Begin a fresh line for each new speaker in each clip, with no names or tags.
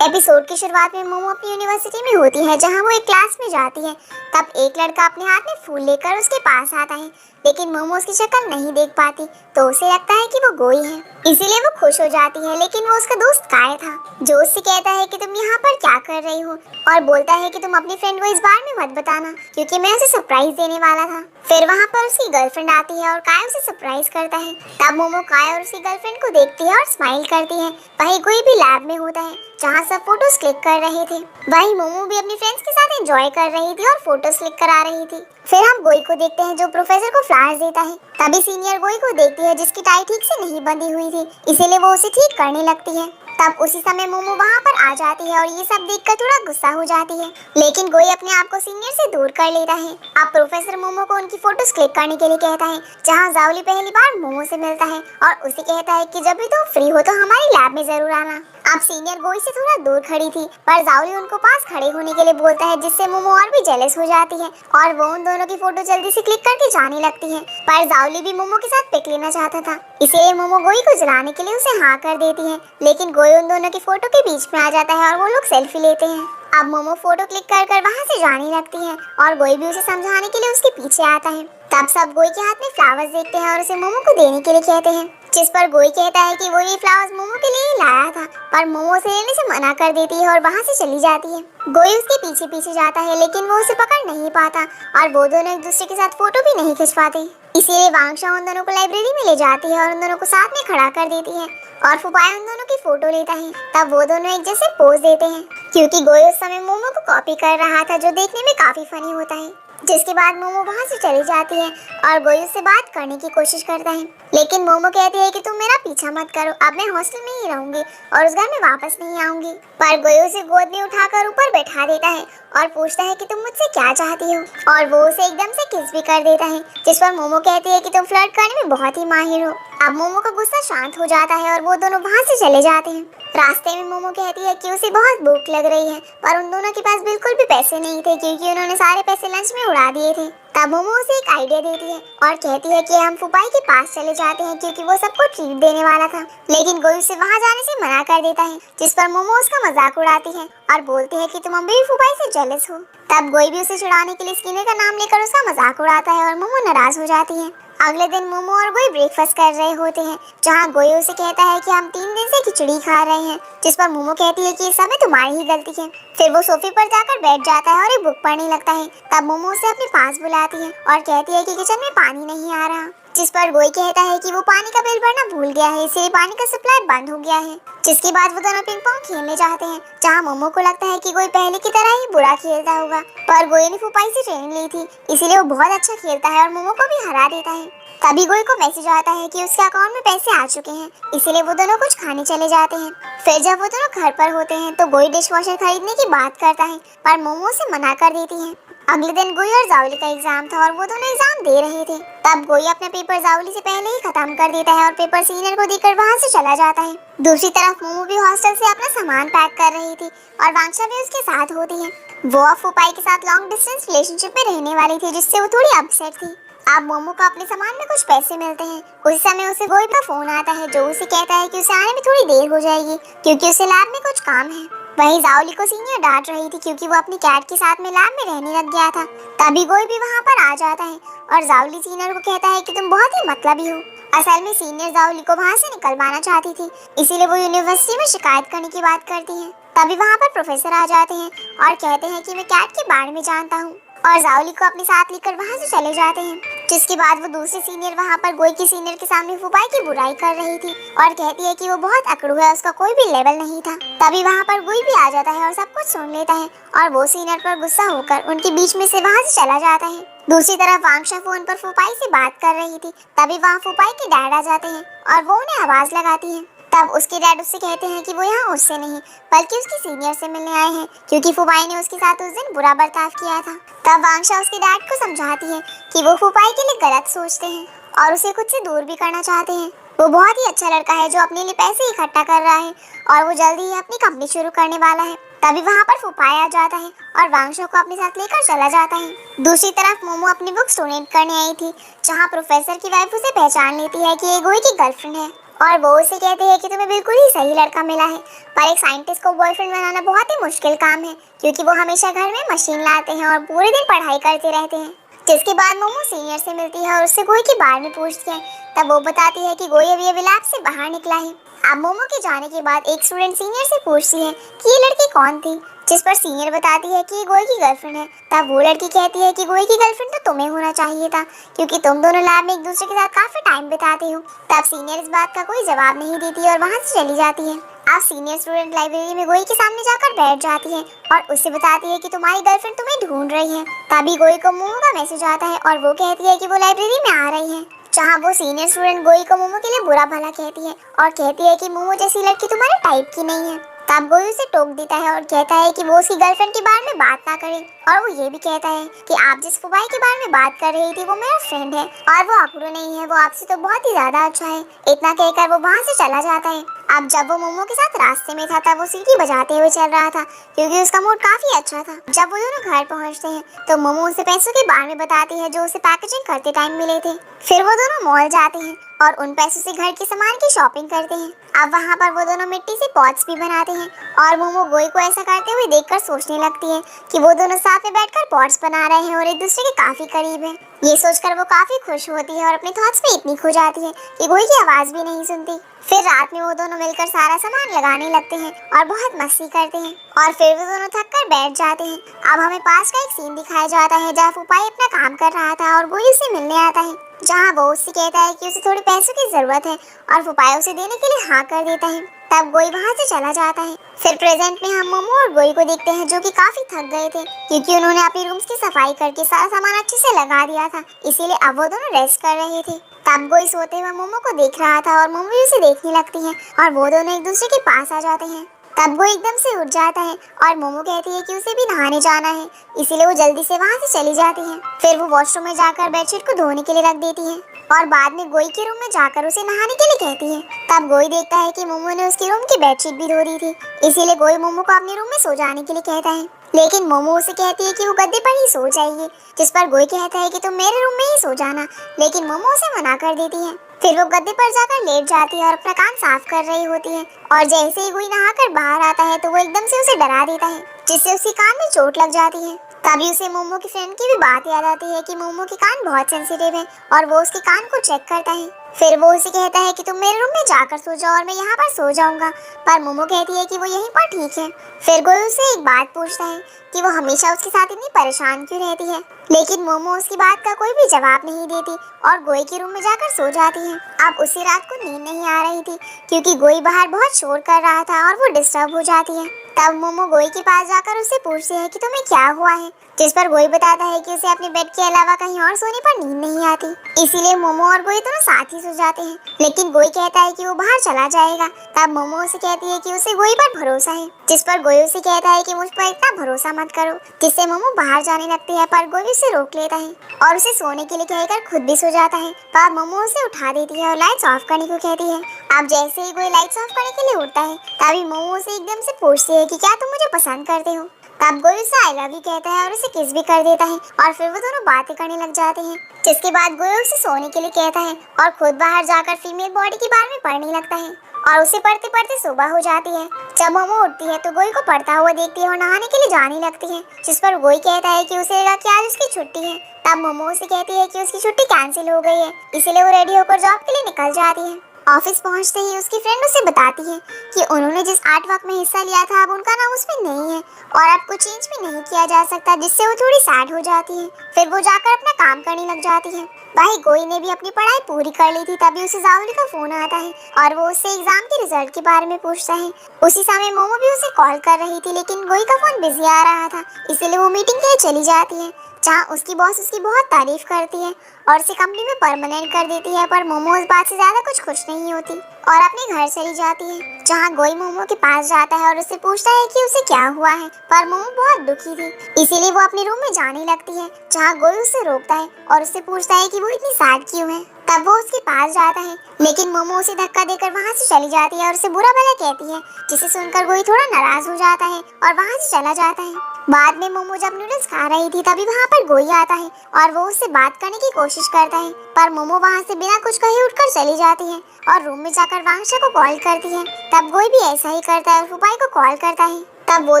Episode की शुरुआत में मोमो अपनी यूनिवर्सिटी में होती है जहां वो एक क्लास में जाती है। तब एक लड़का अपने हाथ में फूल लेकर उसके पास आता है, लेकिन मोमो उसकी शक्ल नहीं देख पाती तो उसे लगता है कि वो गोई है, इसीलिए वो खुश हो जाती है। लेकिन वो उसका दोस्त काय था जो उससे कहता है कि तुम यहाँ पर क्या कर रही हो, और बोलता है कि तुम अपनी फ्रेंड को इस बार में मत बताना क्योंकि मैं उसे सरप्राइज देने वाला था। फिर वहाँ पर उसकी गर्लफ्रेंड आती है और काय उसे सरप्राइज करता है। तब मोमो काय और उसकी गर्लफ्रेंड को देखती है और स्माइल करती है। वहीं कोई भी लैब में होता है जहाँ सब फोटोज क्लिक कर रहे थे। वहीं मोमो भी अपनी फ्रेंड्स के साथ एंजॉय कर रही थी और फोटोज क्लिक करा रही थी। फिर हम गोई को देखते हैं जो प्रोफेसर को फ्लावर्स देता है। तभी सीनियर गोई को देखती है जिसकी टाई ठीक से नहीं बंधी हुई थी, इसीलिए वो उसे ठीक करने लगती है। तब उसी समय मोमो वहाँ पर आ जाती है और ये सब देखकर थोड़ा गुस्सा हो जाती है, लेकिन गोई अपने आप को सीनियर से दूर कर लेता है। अब प्रोफेसर मोमो को उनकी फोटोज क्लिक करने के लिए कहता है, जहाँ जाओली पहली बार मोमो से मिलता है और उसे कहता है कि जब भी तुम फ्री हो तो हमारी लैब में जरूर आना। अब सीनियर गोई से थोड़ा दूर खड़ी थी पर जाओली उनको पास खड़े होने के लिए बोलता है, जिससे मोमो और भी जेलस हो जाती है और वो उन दोनों की फोटो जल्दी से क्लिक करके जाने लगती है। पर जाओली भी मोमो के साथ पिक लेना चाहता था, इसलिए मोमो गोई को जलाने के लिए उसे हाँ कर देती है, लेकिन गोई उन दोनों की फोटो के बीच में आ जाता है और वो लोग सेल्फी लेते हैं। अब मोमो फोटो क्लिक कर कर वहाँ से जाने लगती है और गोई भी उसे समझाने के लिए उसके पीछे आता है। तब सब गोई के हाथ में फ्लावर्स देखते हैं और उसे मोमो को देने के लिए कहते हैं, जिस पर गोई कहता है कि वो ये फ्लावर्स मोमो के लिए ही लाया था, पर मोमो उसे लेने से मना कर देती है और वहाँ से चली जाती है। गोई उसके पीछे पीछे जाता है लेकिन वो उसे पकड़ नहीं पाता और वो दोनों एक दूसरे के साथ फोटो भी नहीं खिंच पाते, इसीलिए वांगशा उन दोनों को लाइब्रेरी में ले जाती है और उन दोनों को साथ में खड़ा कर देती है और फुपाया उन दोनों की फोटो लेता है। तब वो दोनों एक जैसे पोज देते हैं क्योंकि गोई उस समय मोमो को कॉपी कर रहा था, जो देखने में काफी फनी होता है। जिसके बाद मोमो वहाँ से चली जाती है और गोई उससे बात करने की कोशिश करता है, लेकिन मोमो कहती है कि तुम मेरा पीछा मत करो, अब मैं हॉस्टल में ही रहूंगी और उस घर में वापस नहीं आऊंगी। पर गोई उसे गोद में उठाकर ऊपर बैठा देता है और पूछता है कि तुम मुझसे क्या चाहती हो, और वो उसे एकदम से किस भी कर देता है, जिस पर मोमो कहती है कि तुम फ्लर्ट करने में बहुत ही माहिर हो। अब मोमो का गुस्सा शांत हो जाता है और वो दोनों वहाँ से चले जाते हैं। रास्ते में मोमो कहती है कि उसे बहुत भूख लग रही है, पर उन दोनों के पास बिल्कुल भी पैसे नहीं थे क्योंकि उन्होंने सारे पैसे लंच में उड़ा दिए थे। तब मोमो उसे एक आइडिया देती है और कहती है कि हम फुपाई के पास चले जाते हैं क्योंकि वो सबको ट्रीट देने वाला था, लेकिन गोई उसे वहाँ जाने से मना कर देता है, जिस पर मोमो उसका मजाक उड़ाती है और बोलती है कि तुम अभी भी फुपाई से जेलस हो। तब गोई भी उसे छुड़ाने के लिए स्किनर का नाम लेकर उसका मजाक उड़ाता है और मोमो नाराज हो जाती है। अगले दिन मोमो और गोई ब्रेकफास्ट कर रहे होते हैं, जहाँ गोई उसे कहता है कि हम 3 दिन से खिचड़ी खा रहे हैं, जिस पर मोमो कहती है कि इस समय तुम्हारी ही गलती है। फिर वो सोफे पर जाकर बैठ जाता है और एक बुक पढ़ने लगता है। तब मोमो उसे अपने पास बुलाती है और कहती है कि किचन में पानी नहीं आ रहा, जिस पर गोई कहता है कि वो पानी का बिल भरना भूल गया है, इसलिए पानी का सप्लाई बंद हो गया है। जिसके बाद वो दोनों पिंग पोंग खेलने जाते हैं, जहाँ मोमो को लगता है कि गोई पहले की तरह ही बुरा खेलता होगा, पर गोई ने फुपाई से ट्रेनिंग ली थी, इसीलिए वो बहुत अच्छा खेलता है और मोमो को भी हरा देता है। तभी गोई को मैसेज आता है कि उसके अकाउंट में पैसे आ चुके हैं, इसीलिए वो दोनों कुछ खाने चले जाते हैं। फिर जब वो दोनों घर पर होते हैं तो गोई डिश वॉशर खरीदने की बात करता है, पर मोमो से मना कर देती है। अगले दिन गोई और जाओली का एग्जाम था और वो दोनों एग्जाम दे रहे थे। तब गोई अपना पेपर जाओली से पहले ही खत्म कर देता है और पेपर सीनियर को देकर वहाँ से चला जाता है। दूसरी तरफ मोमो भी हॉस्टल से अपना सामान पैक कर रही थी और वांगशा भी उसके साथ होती है। वो अब फुपाई के साथ लॉन्ग डिस्टेंस रिलेशनशिप में रहने वाली थी, जिससे वो थोड़ी अपसेट थी। अब मोमो को अपने सामान में कुछ पैसे मिलते हैं। उसी समय उसे गोई का फोन आता है जो उसे कहता है कि उसे आने में थोड़ी देर हो जाएगी क्योंकि उसे लैब में कुछ काम है। वहीं जाओली को सीनियर डांट रही थी क्योंकि वो अपनी कैट के साथ में लैब में रहने लग गया था। तभी गोई भी वहाँ पर आ जाता है और जाओली सीनियर को कहता है कि तुम बहुत ही मतलबी हो। असल में सीनियर जाओली को वहाँ से निकलवाना चाहती थी, इसीलिए वो यूनिवर्सिटी में शिकायत करने की बात करती है। तभी वहाँ पर प्रोफेसर आ जाते हैं और कहते हैं कि मैं कैट के बारे में जानता हूँ, और जाओली को अपने साथ लेकर वहाँ से चले जाते हैं। जिसके बाद वो दूसरी सीनियर वहाँ पर गोई की सीनियर के सामने फुपाई की बुराई कर रही थी और कहती है कि वो बहुत अकड़ू है, उसका कोई भी लेवल नहीं था। तभी वहाँ पर गोई भी आ जाता है और सब कुछ सुन लेता है और वो सीनियर पर गुस्सा होकर उनके बीच में से वहाँ से चला जाता है। दूसरी तरफ वांगशा फोन पर फुपाई से बात कर रही थी। तभी वहाँ फुपाई के डैड आ जाते हैं और वो उन्हें आवाज लगाती है। तब उसके डैड उससे कहते हैं कि वो यहाँ उससे नहीं बल्कि उसकी सीनियर से मिलने आए हैं क्योंकि फुपाई ने उसके साथ उस दिन बुरा बर्ताव किया था। तब वांगशा उसके डैड को समझाती है कि वो फुपाई के लिए गलत सोचते हैं और उसे खुद से दूर भी करना चाहते हैं। वो बहुत ही अच्छा लड़का है जो अपने लिए पैसे इकट्ठा कर रहा है और वो जल्दी ही अपनी कंपनी शुरू करने वाला है। तभी वहाँ पर फुपाई आ जाता है और वांगशा को अपने साथ लेकर चला जाता है। दूसरी तरफ मोमो अपनी बुक्स डोनेट करने आई थी, जहाँ प्रोफेसर की वाइफ उसे पहचान लेती है कि ये गोई की गर्लफ्रेंड है और वो उसे कहती है कि तुम्हें बिल्कुल ही सही लड़का मिला है, पर एक साइंटिस्ट को बॉयफ्रेंड बनाना बहुत ही मुश्किल काम है, क्योंकि वो हमेशा घर में मशीन लाते हैं और पूरे दिन पढ़ाई करते रहते हैं। जिसके बाद मोमो सीनियर से मिलती है और उससे गोई के बारे में पूछती है। तब वो बताती है कि गोई अभी लैब से बाहर निकला है। अब मोमो के जाने के बाद एक स्टूडेंट सीनियर से पूछती है कि ये लड़की कौन थी, जिस पर सीनियर बताती है कि ये गोई की गर्लफ्रेंड है। तब वो लड़की कहती है कि गोई की गर्लफ्रेंड तो तुम्हें होना चाहिए था, क्योंकि तुम दोनों लैब में एक दूसरे के साथ काफी टाइम बिताते हो। तब सीनियर इस बात का कोई जवाब नहीं देती और वहाँ से चली जाती है। अब सीनियर स्टूडेंट लाइब्रेरी में गोई के सामने जाकर बैठ जाती है और उससे बताती है कि तुम्हारी गर्लफ्रेंड तुम्हें ढूंढ रही है। तभी गोई को मोमो का मैसेज आता है और वो कहती है कि वो लाइब्रेरी में आ रही है, जहाँ वो सीनियर स्टूडेंट गोई को मोमो के लिए बुरा भला कहती है और कहती है कि मोमो जैसी लड़की तुम्हारे टाइप की नहीं है। तब गोई उसे टोक देता है और कहता है कि वो उसकी गर्लफ्रेंड के बारे में बात ना करे, और वो ये भी कहता है कि आप जिस फुबाई के बारे में बात कर रही थी वो मेरा फ्रेंड है और वो अकड़ू नहीं है, वो आपसे तो बहुत ही ज्यादा अच्छा है। इतना कहकर वो वहाँ से चला जाता है। अब जब वो मोमो के साथ रास्ते में था तब वो सीटी बजाते हुए चल रहा था, क्योंकि उसका मूड काफी अच्छा था। जब वो दोनों घर पहुँचते हैं तो मोमो उसे पैसों के बारे में बताती है जो उसे पैकेजिंग करते टाइम मिले थे। फिर वो दोनों मॉल जाते हैं और उन पैसों से घर के सामान की शॉपिंग करते हैं। अब वहाँ पर वो दोनों मिट्टी से पॉट्स भी बनाते हैं और मोमो गोई को ऐसा करते हुए देखकर सोचने लगती है कि वो दोनों साथ में बैठकर पॉट्स बना रहे हैं और एक दूसरे के काफी करीब हैं। ये सोचकर वो काफी खुश होती है और अपने थॉट्स में इतनी खो जाती है कि गोई की आवाज भी नहीं सुनती। फिर रात में वो दोनों मिलकर सारा सामान लगाने लगते हैं और बहुत मस्ती करते हैं और फिर वो दोनों थक कर बैठ जाते हैं। अब हमें पास का एक सीन दिखाया जाता है जहाँ फुपाई अपना काम कर रहा था और गोई उसे मिलने आता है, जहाँ वो उससे कहता है कि उसे थोड़े पैसों की जरूरत है और फुपाई उसे देने के लिए हाँ कर देता है। तब गोई वहाँ से चला जाता है। फिर प्रेजेंट में हम मोमो और गोई को देखते हैं जो कि काफी थक गए थे, क्योंकि उन्होंने अपनी रूम्स की सफाई करके सारा सामान अच्छे से लगा दिया था, इसीलिए अब वो दोनों रेस्ट कर रहे थे। तब गोई सोते हुए मोमो को देख रहा था और मोमो भी उसे देखने लगती है और वो दोनों एक दूसरे के पास आ जाते हैं। तब वो एकदम से उठ जाता है और मोमो कहती है कि उसे भी नहाने जाना है, इसीलिए वो जल्दी से वहाँ से चली जाती है। फिर वो वॉशरूम में जाकर बेडशीट को धोने के लिए रख देती है और बाद में गोई के रूम में जाकर उसे नहाने के लिए कहती है। तब गोई देखता है कि मोमो ने उसके रूम की बेडशीट भी धो दी थी, इसीलिए गोई मोमो को अपने रूम में सो जाने के लिए कहता है, लेकिन मोमो उसे कहती है कि वो गद्दे पर ही सो जाएगी, जिस पर गोई कहता है कि तुम मेरे रूम में ही सो जाना, लेकिन मोमो उसे मना कर देती है। फिर वो गद्दे पर जाकर लेट जाती है और अपना कान साफ कर रही होती है और जैसे ही गोई नहाकर बाहर आता है तो वो एकदम से उसे डरा देता है, जिससे उसके कान में चोट लग जाती है। तभी उसे मोमो की फ्रेंड की भी बात याद आती है कि मोमो के कान बहुत सेंसिटिव है और वो उसके कान को चेक करता है। फिर वो उसे कहता है कि तुम मेरे रूम में जाकर सो जाओ और मैं यहाँ पर सो जाऊंगा, पर मोमो कहती है कि वो यहीं पर ठीक है। फिर गोई उससे एक बात पूछता है कि वो हमेशा उसके साथ इतनी परेशान क्यों रहती है, लेकिन मोमो उसकी बात का कोई भी जवाब नहीं देती और गोई के रूम में जाकर सो जाती है। अब उसी रात को नींद नहीं आ रही थी, क्योंकि गोई बाहर बहुत शोर कर रहा था और वो डिस्टर्ब हो जाती है। तब मोमो गोई के पास जाकर उससे पूछती है कि तुम्हें क्या हुआ है, जिस पर गोई बताता है कि उसे अपने बेड के अलावा कहीं और सोने पर नींद नहीं आती, इसीलिए मोमो और गोई दोनों साथ ही सो जाते हैं। लेकिन गोई कहता है कि वो बाहर चला जाएगा। तब मोमो उसे कहती है कि उसे गोई पर भरोसा है, जिस पर गोई उसे कहता है कि मुझ पर इतना भरोसा मत करो, जिससे मोमो बाहर जाने लगती है, पर गोई उसे रोक लेता है और उसे सोने के लिए कहकर खुद भी सो जाता है। पर मोमो उसे उठा देती है और लाइट्स ऑफ करने को कहती है। अब जैसे ही गोई लाइट्स ऑफ करने के लिए उठता है तभी मोमो उसे एकदम से पूछती है कि क्या तुम मुझे पसंद करते हो। तब गोई उसे आई लव यू कहता है और उसे किस भी कर देता है और फिर वो दोनों बातें करने लग जाते हैं, जिसके बाद गोई उसे सोने के लिए कहता है और खुद बाहर जाकर फीमेल बॉडी के बारे में पढ़ने लगता है और उसे पढ़ते पढ़ते सुबह हो जाती है। जब मोमो उठती है तो गोई को पढ़ता हुआ देखती है और नहाने के लिए जाने लगती है, जिस पर गोई कहता है कि उसे लगा कि आज उसकी छुट्टी है। तब मोमो उसे कहती है कि उसकी छुट्टी कैंसिल हो गई है, इसीलिए वो रेडी होकर जॉब के लिए निकल जाती है। ऑफिस पहुंचते ही उसकी फ्रेंड उसे बताती है कि उन्होंने जिस आर्ट वर्क में हिस्सा लिया था अब उनका नाम उसमें नहीं है और अब कुछ चेंज भी नहीं किया जा सकता, जिससे वो थोड़ी सैड हो जाती है। फिर वो जाकर अपना काम करने लग जाती है। भाई गोई ने भी अपनी पढ़ाई पूरी कर ली थी, तभी उसे जाओली का फोन आता है और वो उससे एग्जाम के रिजल्ट के बारे में पूछता है। उसी समय मोमो भी उसे कॉल कर रही थी, लेकिन गोई का फोन बिजी आ रहा था, इसीलिए वो मीटिंग के लिए चली जाती है, जहाँ उसकी बॉस उसकी बहुत तारीफ करती है और उसे कंपनी में परमानेंट कर देती है। पर मोमो उस बात से ज्यादा कुछ खुश नहीं होती और अपने घर चली जाती है, जहाँ गोई मोमो के पास जाता है और उससे पूछता है कि उसे क्या हुआ है। पर मोमो बहुत दुखी थी, इसीलिए वो अपने रूम में जाने लगती है, जहाँ गोई उसे रोकता है और उससे पूछता है कि वो इतनी सैड क्यों है। तब वो उसके पास जाता है, लेकिन मोमो उसे धक्का देकर वहाँ से चली जाती है और उसे बुरा भला कहती है, जिसे सुनकर गोई थोड़ा नाराज हो जाता है और वहाँ से चला जाता है। बाद में मोमो जब नूडल्स खा रही थी तभी वहाँ पर गोई आता है और वो उससे बात करने की कोशिश करता है, पर मोमो वहाँ से बिना कुछ कहे उठकर चली जाती है और रूम में जाकर वांगशा को कॉल करती है। तब गोई भी ऐसा ही करता है और फुपाई को कॉल करता है। तब वो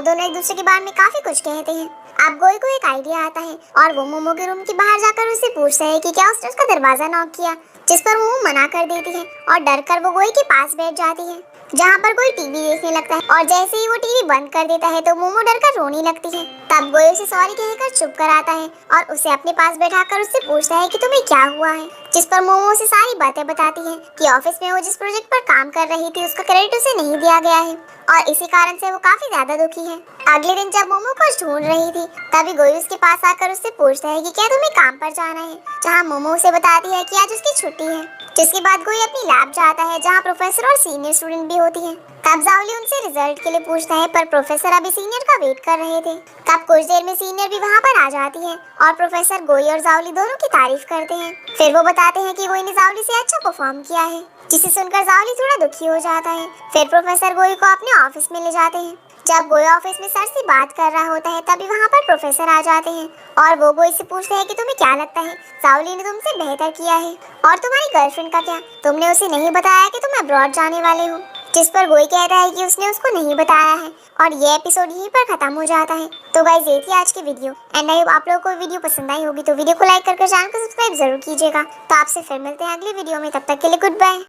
दोनों एक दूसरे के बारे में काफी कुछ कहते हैं। अब गोई को एक आइडिया आता है और वो मोमो के रूम के बाहर जाकर उससे पूछता है कि क्या उसने उसका दरवाजा नॉक किया, जिस पर मोमो मना कर देती है और डर कर वो गोई के पास बैठ जाती है, जहाँ पर कोई टीवी देखने लगता है और जैसे ही वो टीवी बंद कर देता है तो मोमो डर कर रोने लगती है। तब गोई उसे सॉरी कहकर चुप कर आता है और उसे अपने पास बैठाकर उससे पूछता है कि तुम्हें क्या हुआ है, जिस पर मोमो उसे सारी बातें बताती है कि ऑफिस में वो जिस प्रोजेक्ट पर काम कर रही थी उसका क्रेडिट उसे नहीं दिया गया है और इसी कारण से वो काफी ज्यादा दुखी है। अगले दिन जब मोमो को ढूंढ रही थी तभी गोई उसके पास आकर उससे पूछता है कि क्या तुम्हें काम पर जाना है, जहाँ मोमो उसे बताती है कि आज उसकी छुट्टी है। जिसके बाद गोई अपनी लैब जाता है जहाँ प्रोफेसर और सीनियर स्टूडेंट भी होती है। तब जाओली उनसे रिजल्ट के लिए पूछता है, पर प्रोफेसर अभी सीनियर का वेट कर रहे थे। तब कुछ देर में सीनियर भी वहाँ पर आ जाती है और प्रोफेसर गोई और जाओली दोनों की तारीफ करते हैं। फिर वो बताते हैं कि गोई ने जाओली से अच्छा परफॉर्म किया है, जिसे सुनकर जाओली थोड़ा दुखी हो जाता है। फिर प्रोफेसर गोई को अपने ऑफिस में ले जाते हैं। जब गोई ऑफिस में सर से बात कर रहा होता है तभी वहाँ पर प्रोफेसर आ जाते हैं और वो गोई से पूछते हैं कि तुम्हें क्या लगता है जाओली ने तुमसे बेहतर किया है, और तुम्हारी गर्लफ्रेंड का क्या, तुमने उसे नहीं बताया कि तुम अब्रॉड जाने वाले हो। जिस पर गोई कहता है कि उसने उसको नहीं बताया है और ये एपिसोड यहीं पर खत्म हो जाता है। तो गाइस ये थी आज की वीडियो एंड आई होप आप लोगों को वीडियो पसंद आई होगी, तो वीडियो को लाइक करके चैनल को सब्सक्राइब जरूर कीजिएगा। तो आपसे फिर मिलते हैं अगली वीडियो में, तब तक के लिए गुड बाय।